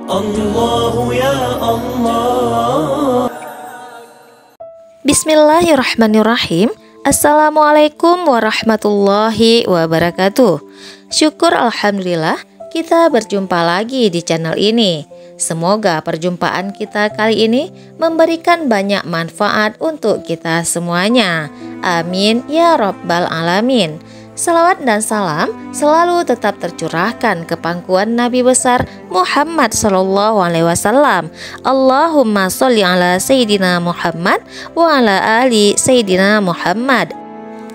الله يا الله. Bismillahirrahmanirrahim. Assalamualaikum warahmatullahi wabarakatuh. Syukur alhamdulillah kita berjumpa lagi di channel ini. Semoga perjumpaan kita kali ini memberikan banyak manfaat untuk kita semuanya. Amin ya rabbal alamin. Salawat dan salam selalu tetap tercurahkan ke pangkuan Nabi besar Muhammad sallallahu alaihi wasallam. Allahumma sholli ala Sayyidina Muhammad wa ala ali Sayyidina Muhammad.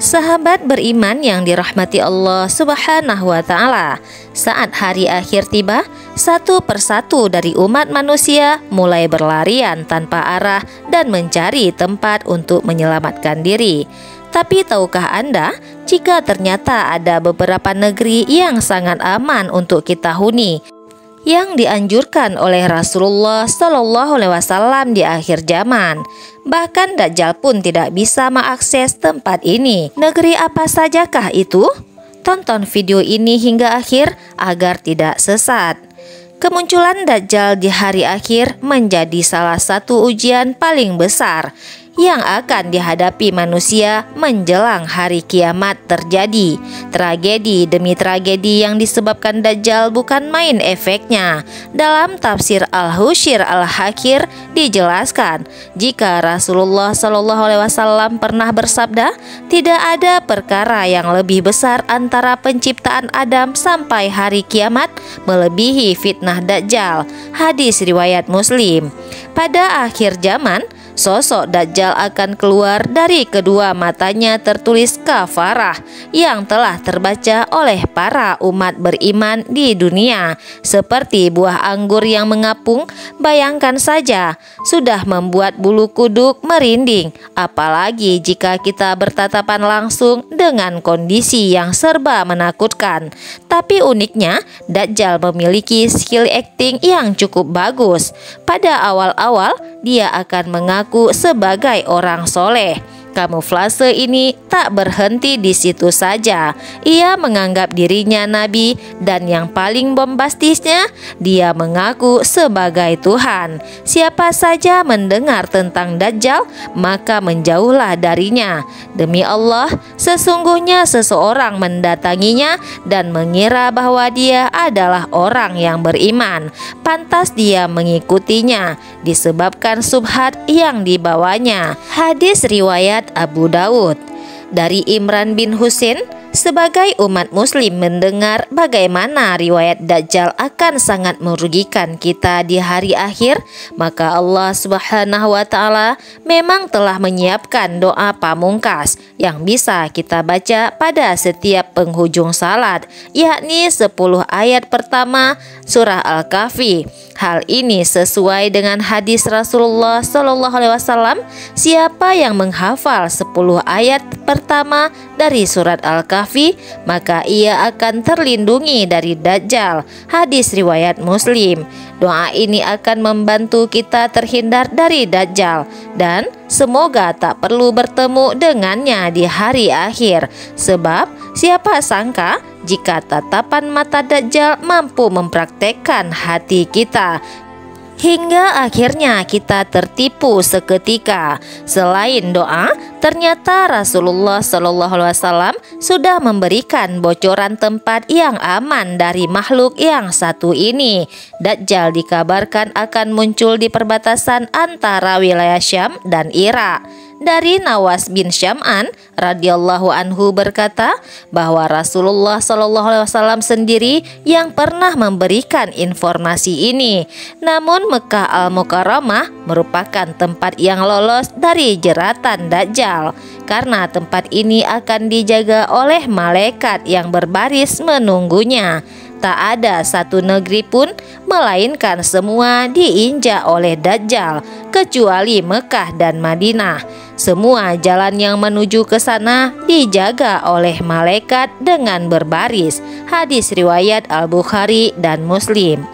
Sahabat beriman yang dirahmati Allah Subhanahu wa ta'ala, saat hari akhir tiba, satu persatu dari umat manusia mulai berlarian tanpa arah dan mencari tempat untuk menyelamatkan diri. Tapi tahukah Anda, jika ternyata ada beberapa negeri yang sangat aman untuk kita huni, yang dianjurkan oleh Rasulullah Shallallahu Alaihi Wasallam di akhir zaman. Bahkan Dajjal pun tidak bisa mengakses tempat ini. Negeri apa sajakah itu? Tonton video ini hingga akhir agar tidak sesat. Kemunculan Dajjal di hari akhir menjadi salah satu ujian paling besar yang akan dihadapi manusia menjelang hari kiamat terjadi. Tragedi demi tragedi yang disebabkan Dajjal bukan main efeknya. Dalam tafsir Al-Husyr Al-Hakir dijelaskan, jika Rasulullah Shallallahu Alaihi Wasallam pernah bersabda, tidak ada perkara yang lebih besar antara penciptaan Adam sampai hari kiamat melebihi fitnah Dajjal. Hadis riwayat Muslim. Pada akhir zaman, sosok Dajjal akan keluar dari kedua matanya tertulis kafarah yang telah terbaca oleh para umat beriman di dunia, seperti buah anggur yang mengapung. Bayangkan saja, sudah membuat bulu kuduk merinding, apalagi jika kita bertatapan langsung dengan kondisi yang serba menakutkan. Tapi uniknya, Dajjal memiliki skill acting yang cukup bagus. Pada awal-awal, dia akan mengaku sebagai orang soleh. Kamuflase ini tak berhenti di situ saja. Ia menganggap dirinya nabi, dan yang paling bombastisnya, dia mengaku sebagai Tuhan. Siapa saja mendengar tentang Dajjal, maka menjauhlah darinya. Demi Allah, sesungguhnya seseorang mendatanginya dan mengira bahwa dia adalah orang yang beriman. Pantas dia mengikutinya disebabkan subhat yang dibawanya. Hadis riwayat Abu Daud. Dari Imran bin Husain, sebagai umat muslim mendengar bagaimana riwayat Dajjal akan sangat merugikan kita di hari akhir, maka Allah Subhanahu wa ta'ala memang telah menyiapkan doa pamungkas yang bisa kita baca pada setiap penghujung salat, yakni 10 ayat pertama surah Al-Kahfi. Hal ini sesuai dengan hadis Rasulullah Shallallahu Alaihi Wasallam, siapa yang menghafal 10 ayat pertama dari surat Al-Kahfi, maka ia akan terlindungi dari Dajjal. Hadis riwayat Muslim. Doa ini akan membantu kita terhindar dari Dajjal, dan semoga tak perlu bertemu dengannya di hari akhir. Sebab siapa sangka jika tatapan mata Dajjal mampu mempraktekkan hati kita, hingga akhirnya kita tertipu seketika. Selain doa, ternyata Rasulullah Shallallahu Alaihi Wasallam sudah memberikan bocoran tempat yang aman dari makhluk yang satu ini. Dajjal dikabarkan akan muncul di perbatasan antara wilayah Syam dan Irak. Dari Nawas bin Syam'an radhiyallahu anhu berkata bahwa Rasulullah Shallallahu Alaihi Wasallam sendiri yang pernah memberikan informasi ini. Namun Mekah Al-Mukarramah merupakan tempat yang lolos dari jeratan Dajjal, karena tempat ini akan dijaga oleh malaikat yang berbaris menunggunya. Tak ada satu negeri pun, melainkan semua diinjak oleh Dajjal, kecuali Mekah dan Madinah. Semua jalan yang menuju ke sana dijaga oleh malaikat dengan berbaris. Hadis riwayat Al-Bukhari dan Muslim.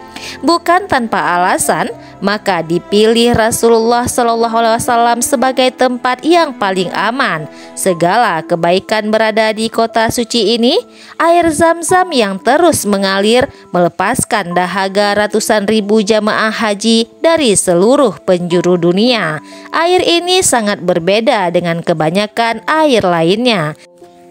bukan tanpa alasan, maka dipilih Rasulullah SAW sebagai tempat yang paling aman. Segala kebaikan berada di kota suci ini. Air Zam-Zam yang terus mengalir melepaskan dahaga ratusan ribu jamaah haji dari seluruh penjuru dunia. Air ini sangat berbeda dengan kebanyakan air lainnya.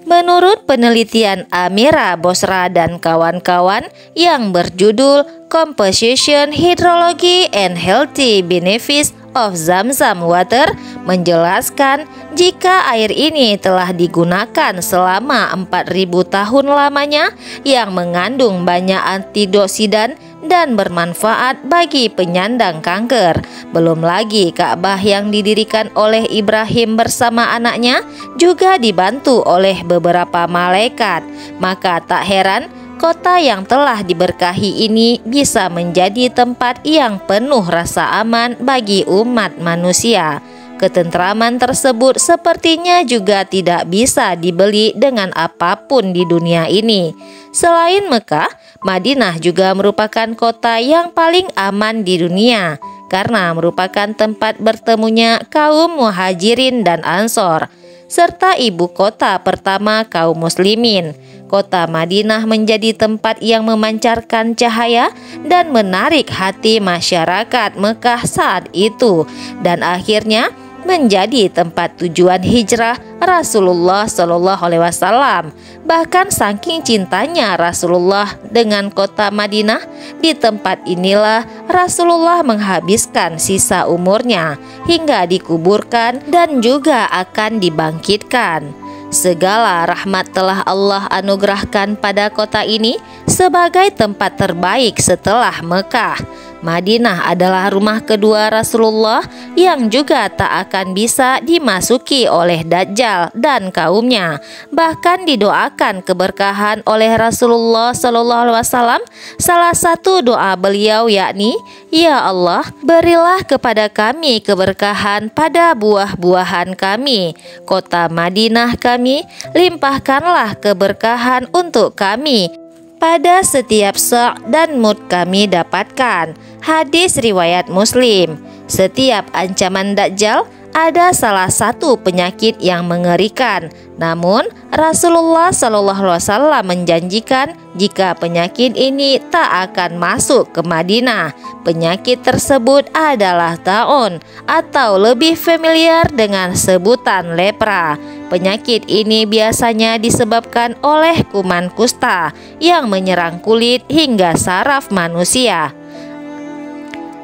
Menurut penelitian Amira Bosra dan kawan-kawan yang berjudul Composition, Hydrology and Healthy Benefits of Zam-Zam Water, menjelaskan jika air ini telah digunakan selama 4.000 tahun lamanya, yang mengandung banyak antioksidan dan bermanfaat bagi penyandang kanker. Belum lagi Ka'bah yang didirikan oleh Ibrahim bersama anaknya juga dibantu oleh beberapa malaikat. Maka tak heran kota yang telah diberkahi ini bisa menjadi tempat yang penuh rasa aman bagi umat manusia. Ketentraman tersebut sepertinya juga tidak bisa dibeli dengan apapun di dunia ini. Selain Mekah, Madinah juga merupakan kota yang paling aman di dunia karena merupakan tempat bertemunya kaum Muhajirin dan Ansor, serta ibu kota pertama kaum muslimin. Kota Madinah menjadi tempat yang memancarkan cahaya dan menarik hati masyarakat Mekah saat itu, dan akhirnya menjadi tempat tujuan hijrah Rasulullah SAW. Bahkan saking cintanya Rasulullah dengan kota Madinah, di tempat inilah Rasulullah menghabiskan sisa umurnya hingga dikuburkan dan juga akan dibangkitkan. Segala rahmat telah Allah anugerahkan pada kota ini sebagai tempat terbaik setelah Mekah. Madinah adalah rumah kedua Rasulullah yang juga tak akan bisa dimasuki oleh Dajjal dan kaumnya. Bahkan didoakan keberkahan oleh Rasulullah SAW. Salah satu doa beliau yakni, "Ya Allah, berilah kepada kami keberkahan pada buah-buahan kami. Kota Madinah kami, limpahkanlah keberkahan untuk kami pada setiap sa' dan mud kami dapatkan." Hadis riwayat Muslim. Setiap ancaman Dajjal ada salah satu penyakit yang mengerikan. Namun Rasulullah SAW menjanjikan jika penyakit ini tak akan masuk ke Madinah. Penyakit tersebut adalah taun atau lebih familiar dengan sebutan lepra. Penyakit ini biasanya disebabkan oleh kuman kusta yang menyerang kulit hingga saraf manusia.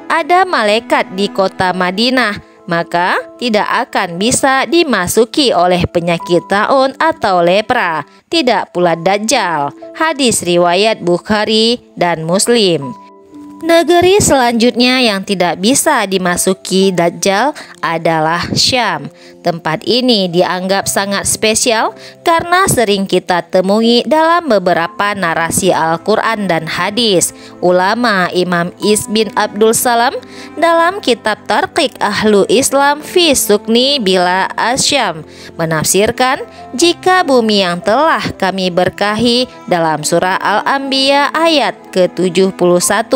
Ada malaikat di kota Madinah, maka tidak akan bisa dimasuki oleh penyakit taun atau lepra, tidak pula Dajjal. Hadis riwayat Bukhari dan Muslim. Negeri selanjutnya yang tidak bisa dimasuki Dajjal adalah Syam. Tempat ini dianggap sangat spesial karena sering kita temui dalam beberapa narasi Al-Quran dan hadis. Ulama Imam Is bin Abdul Salam dalam kitab Tarqiq Ahlu Islam fi Sukni Bila Asyam menafsirkan jika bumi yang telah kami berkahi dalam surah Al-Anbiya ayat ke-71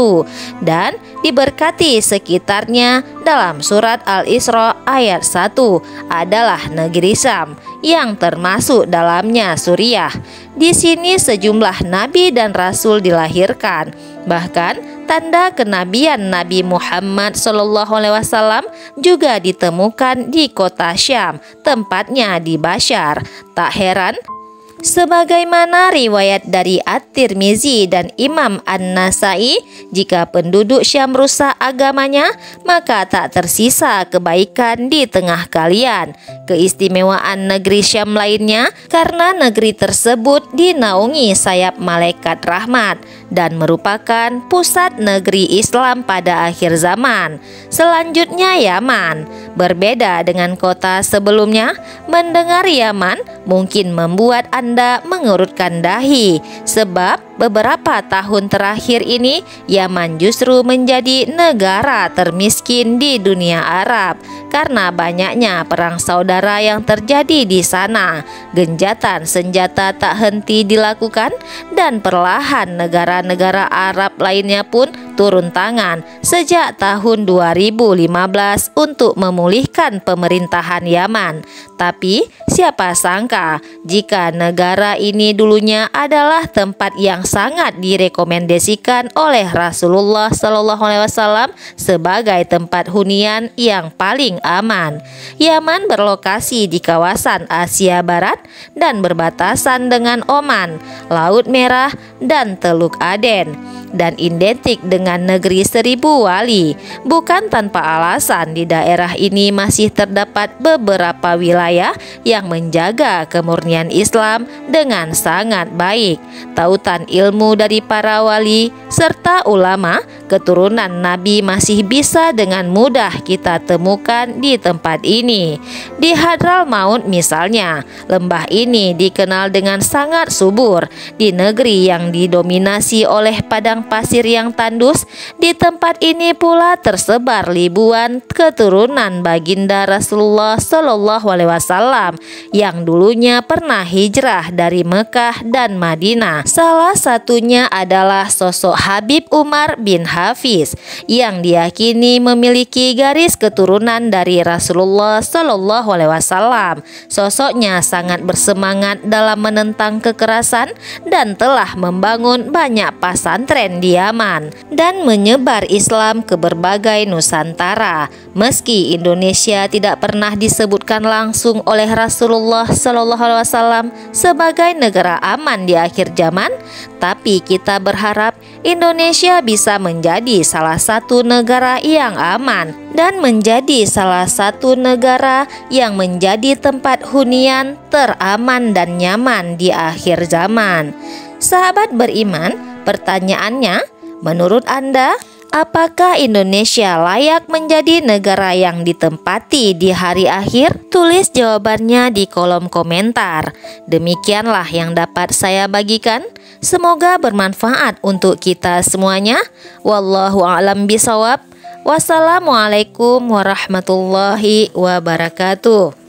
dan diberkati sekitarnya dalam surat Al-Isra ayat 1 adalah negeri Syam yang termasuk dalamnya Suriah. Di sini sejumlah nabi dan rasul dilahirkan. Bahkan tanda kenabian Nabi Muhammad SAW juga ditemukan di kota Syam, tempatnya di Basyar. Tak heran sebagaimana riwayat dari At-Tirmizi dan Imam An-Nasai, jika penduduk Syam rusak agamanya, maka tak tersisa kebaikan di tengah kalian. Keistimewaan negeri Syam lainnya karena negeri tersebut dinaungi sayap malaikat rahmat dan merupakan pusat negeri Islam pada akhir zaman. Selanjutnya Yaman. Berbeda dengan kota sebelumnya, mendengar Yaman, mungkin membuat Anda mengerutkan dahi, sebab beberapa tahun terakhir ini Yaman justru menjadi negara termiskin di dunia Arab karena banyaknya perang saudara yang terjadi di sana. Genjatan senjata tak henti dilakukan dan perlahan negara-negara Arab lainnya pun turun tangan sejak tahun 2015 untuk memulihkan pemerintahan Yaman. Tapi siapa sangka jika negara ini dulunya adalah tempat yang sangat direkomendasikan oleh Rasulullah SAW sebagai tempat hunian yang paling aman. Yaman berlokasi di kawasan Asia Barat dan berbatasan dengan Oman, Laut Merah, dan Teluk Aden, dan identik dengan negeri seribu wali. Bukan tanpa alasan di daerah ini masih terdapat beberapa wilayah yang menjaga kemurnian Islam dengan sangat baik. Tautan ilmu dari para wali serta ulama keturunan Nabi masih bisa dengan mudah kita temukan di tempat ini. Di Hadramaut misalnya, lembah ini dikenal dengan sangat subur. Di negeri yang didominasi oleh padang pasir yang tandus, di tempat ini pula tersebar ribuan keturunan baginda Rasulullah SAW yang dulunya pernah hijrah dari Mekah dan Madinah. Salah satunya adalah sosok Habib Umar bin Hafiz yang diyakini memiliki garis keturunan dari Rasulullah SAW. Sosoknya sangat bersemangat dalam menentang kekerasan dan telah membangun banyak pesantren di Yaman dan menyebar Islam ke berbagai nusantara. Meski Indonesia tidak pernah disebutkan langsung oleh Rasulullah SAW sebagai negara aman di akhir zaman, tapi kita berharap Indonesia bisa menjadi salah satu negara yang aman dan menjadi salah satu negara yang menjadi tempat hunian teraman dan nyaman di akhir zaman. Sahabat beriman, pertanyaannya, menurut Anda, apakah Indonesia layak menjadi negara yang ditempati di hari akhir? Tulis jawabannya di kolom komentar. Demikianlah yang dapat saya bagikan. Semoga bermanfaat untuk kita semuanya. Wallahu a'lam bishawab. Wassalamualaikum warahmatullahi wabarakatuh.